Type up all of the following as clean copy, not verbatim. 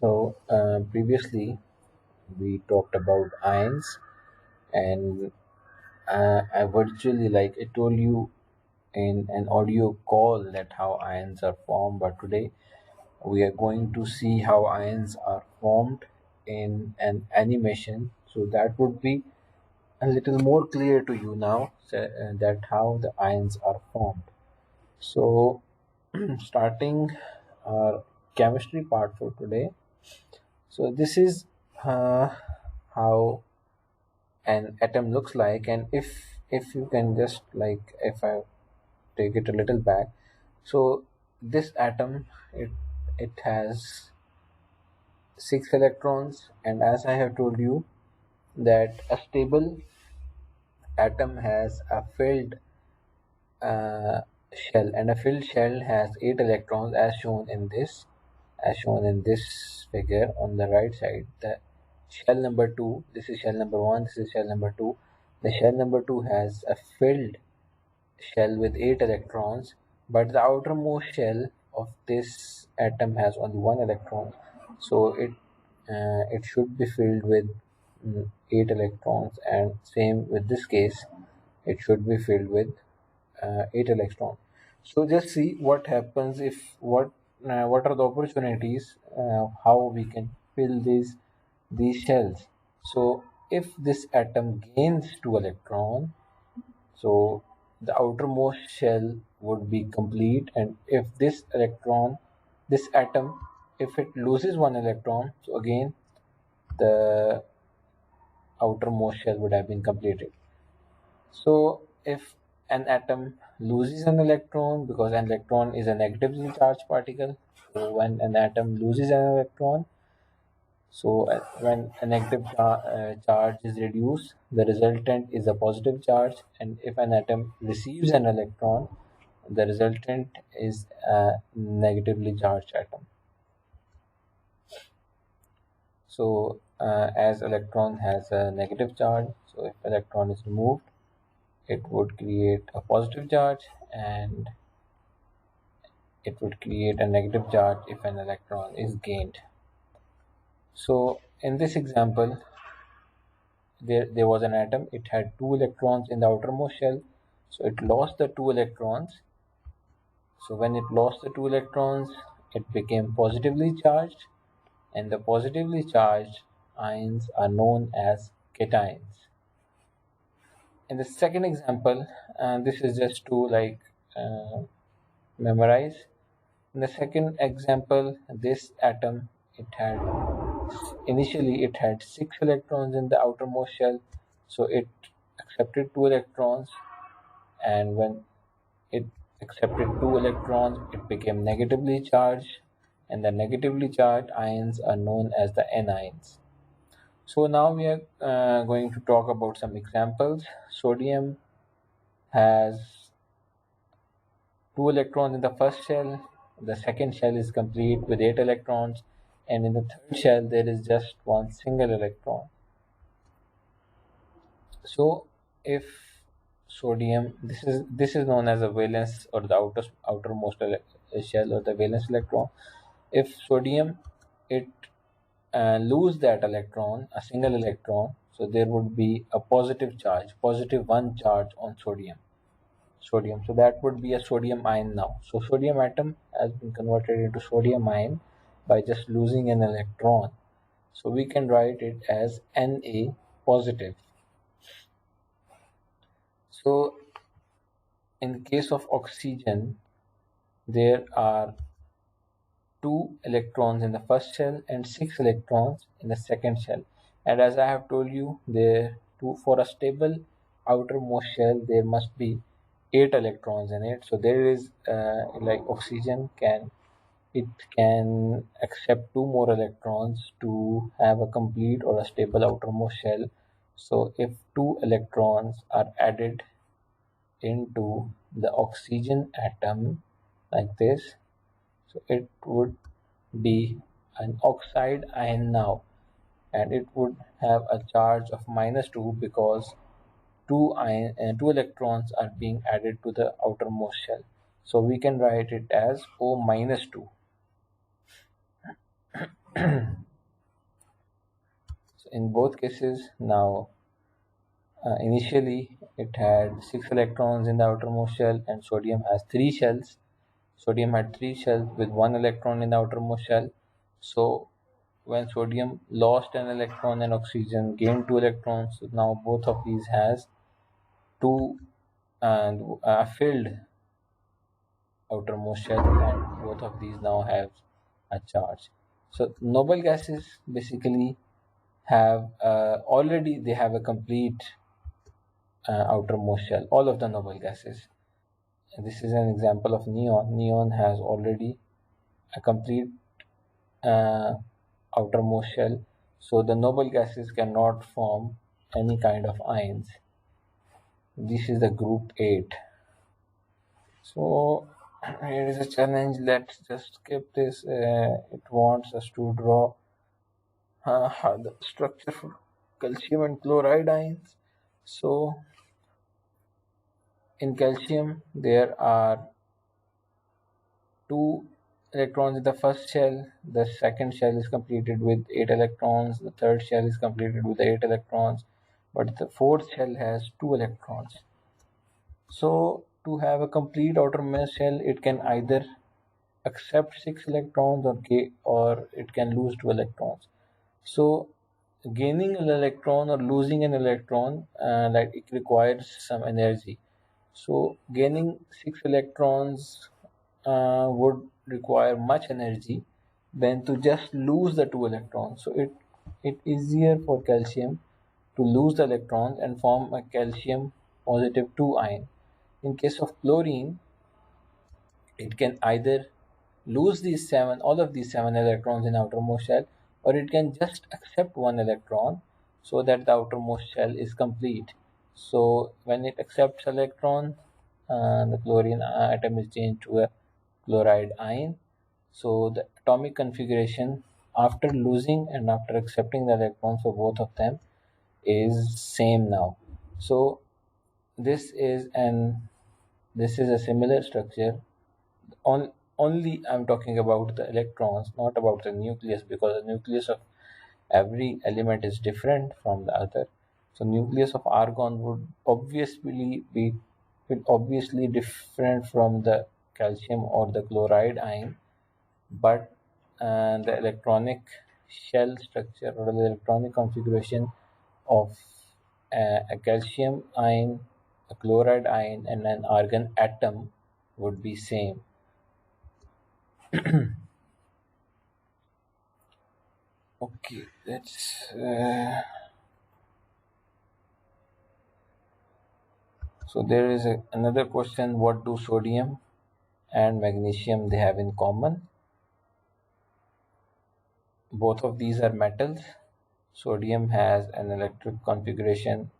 Previously we talked about ions, and I virtually, like I told you in an audio call, that how ions are formed. But today we are going to see how ions are formed in an animation, so that would be a little more clear to you now, that how the ions are formed. So, starting our chemistry part for today. So this is how an atom looks like, and if you can just, like, if I take it a little back, so this atom, it has six electrons, and as I have told you that a stable atom has a filled uh, shell, and a filled shell has eight electrons, as shown in this figure on the right side. The shell number two, this is shell number one, this is shell number two. The shell number two has a filled shell with eight electrons, but the outermost shell of this atom has only one electron, so it should be filled with eight electrons, and same with this case, it should be filled with eight electrons. So just see what happens, if what are the opportunities, how we can fill these shells. So if this atom gains two electrons, so the outermost shell would be complete, and if this atom, if it loses one electron, so again the outermost shell would have been completed. So if an atom loses an electron, because an electron is a negatively charged particle, so when an atom loses an electron, so when a negative charge is reduced, the resultant is a positive charge, and if an atom receives an electron, the resultant is a negatively charged atom. So as electron has a negative charge, so if electron is removed, it would create a positive charge, and it would create a negative charge if an electron is gained. So in this example, there was an atom, it had two electrons in the outermost shell, so it lost the two electrons. So when it lost the two electrons, it became positively charged, and the positively charged ions are known as cations. In the second example, this is just to, like, uh, memorize. In the second example, this atom, it had initially it had six electrons in the outermost shell, so it accepted two electrons, and when it accepted two electrons, it became negatively charged, and the negatively charged ions are known as the anions. So now we are going to talk about some examples. Sodium has two electrons in the first shell. The second shell is complete with eight electrons, and in the third shell there is just one single electron. So if sodium, this is known as a valence, or the outermost shell, or the valence electron. If sodium, it lose that electron, a single electron, so there would be a positive charge, positive one charge on sodium, so that would be a sodium ion now. So sodium atom has been converted into sodium ion by just losing an electron, so we can write it as Na positive. So in case of oxygen, there are two electrons in the first shell and six electrons in the second shell, and as I have told you, there two, for a stable outermost shell there must be eight electrons in it. So there is, like, oxygen can accept two more electrons to have a complete or a stable outermost shell. So if two electrons are added into the oxygen atom like this, so it would be an oxide ion now, and it would have a charge of -2, because two electrons are being added to the outermost shell. So we can write it as O-2. So in both cases, now initially it had six electrons in the outermost shell, and sodium has three shells. Sodium had three shells with one electron in the outermost shell. So when sodium lost an electron and oxygen gained two electrons, so now both of these has two and filled outermost shell, and both of these now have a charge. So noble gases basically have already they have a complete outermost shell. All of the noble gases. This is an example of neon. Neon has already a complete uh, outermost shell, so the noble gases cannot form any kind of ions. This is the group 8. So here is a challenge. Let's just skip this. It wants us to draw the structure for calcium and chloride ions. So in calcium there are two electrons in the first shell. The second shell is completed with 8 electrons. The third shell is completed with 8 electrons. But the fourth shell has 2 electrons. So to have a complete outermost shell, it can either accept 6 electrons or it can lose 2 electrons. So gaining an electron or losing an electron, like it requires some energy. So gaining 6 electrons would require much energy than to just lose the 2 electrons. So it easier for calcium to lose the electrons and form a calcium positive 2 ion. In case of chlorine, it can either lose all of these 7 electrons in outermost shell, or it can just accept 1 electron so that the outermost shell is complete. So when it accepts electron, the chlorine atom is changed to a chloride ion. So the atomic configuration after losing and after accepting the electrons for both of them is same now. So this is an this is a similar structure. Only I'm talking about the electrons, not about the nucleus, because the nucleus of every element is different from the other. So nucleus of argon would obviously different from the calcium or the chloride ion, but the electronic shell structure or the electronic configuration of a calcium ion, a chloride ion, and an argon atom would be same. Okay, let's. So there is another question: what do sodium and magnesium they have in common? Both of these are metals. Sodium has an electric configuration.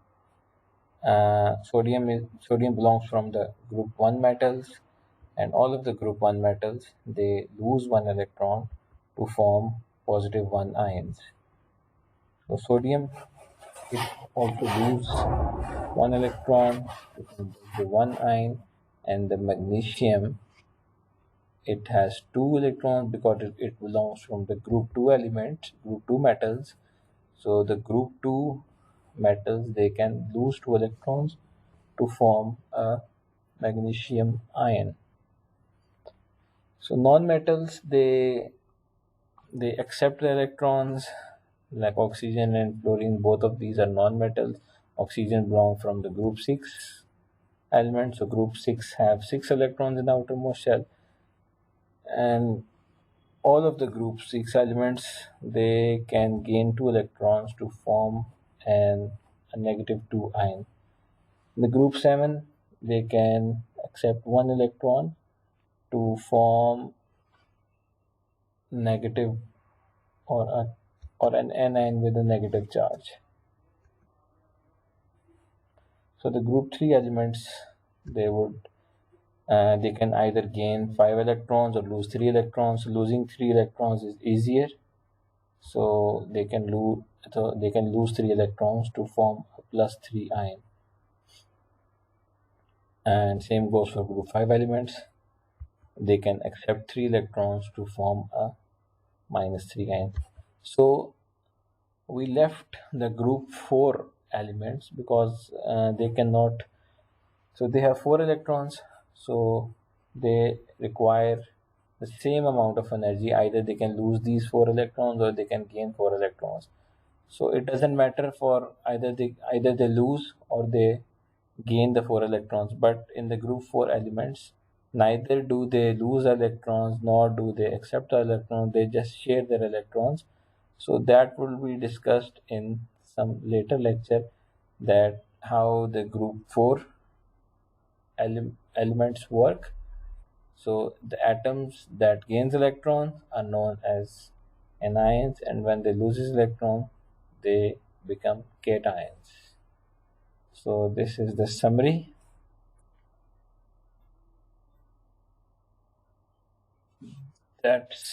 Sodium belongs from the group 1 metals, and all of the group 1 metals they lose 1 electron to form positive 1 ions. So sodium it also loses 1 electron to form the 1 ion, and the magnesium it has 2 electrons because it belongs from the group 2 element, group 2 metals. So the group 2 metals they can lose 2 electrons to form a magnesium ion. So non-metals they accept the electrons like oxygen and fluorine. Both of these are non-metals. Oxygen belongs from the group 6 element. So group 6 have 6 electrons in the outermost shell, and all of the group 6 elements they can gain 2 electrons to form a negative 2 ion. The group 7 they can accept 1 electron to form negative or an anion with a negative charge. So the group 3 elements they can either gain 5 electrons or lose 3 electrons. Losing 3 electrons is easier, so they can lose 3 electrons to form a plus 3 ion. And same goes for group 5 elements. They can accept 3 electrons to form a minus 3 ion. So we left the group 4 elements because they cannot, so they have 4 electrons, so they require the same amount of energy. Either they can lose these 4 electrons or they can gain 4 electrons. So it doesn't matter for either they lose or they gain the 4 electrons. But in the group 4 elements, neither do they lose electrons nor do they accept the electrons, they just share their electrons. So that will be discussed in some later lecture, that how the group 4 elements work. So the atoms that gains electrons are known as anions, and when they loses electron, they become cations. So this is the summary. That's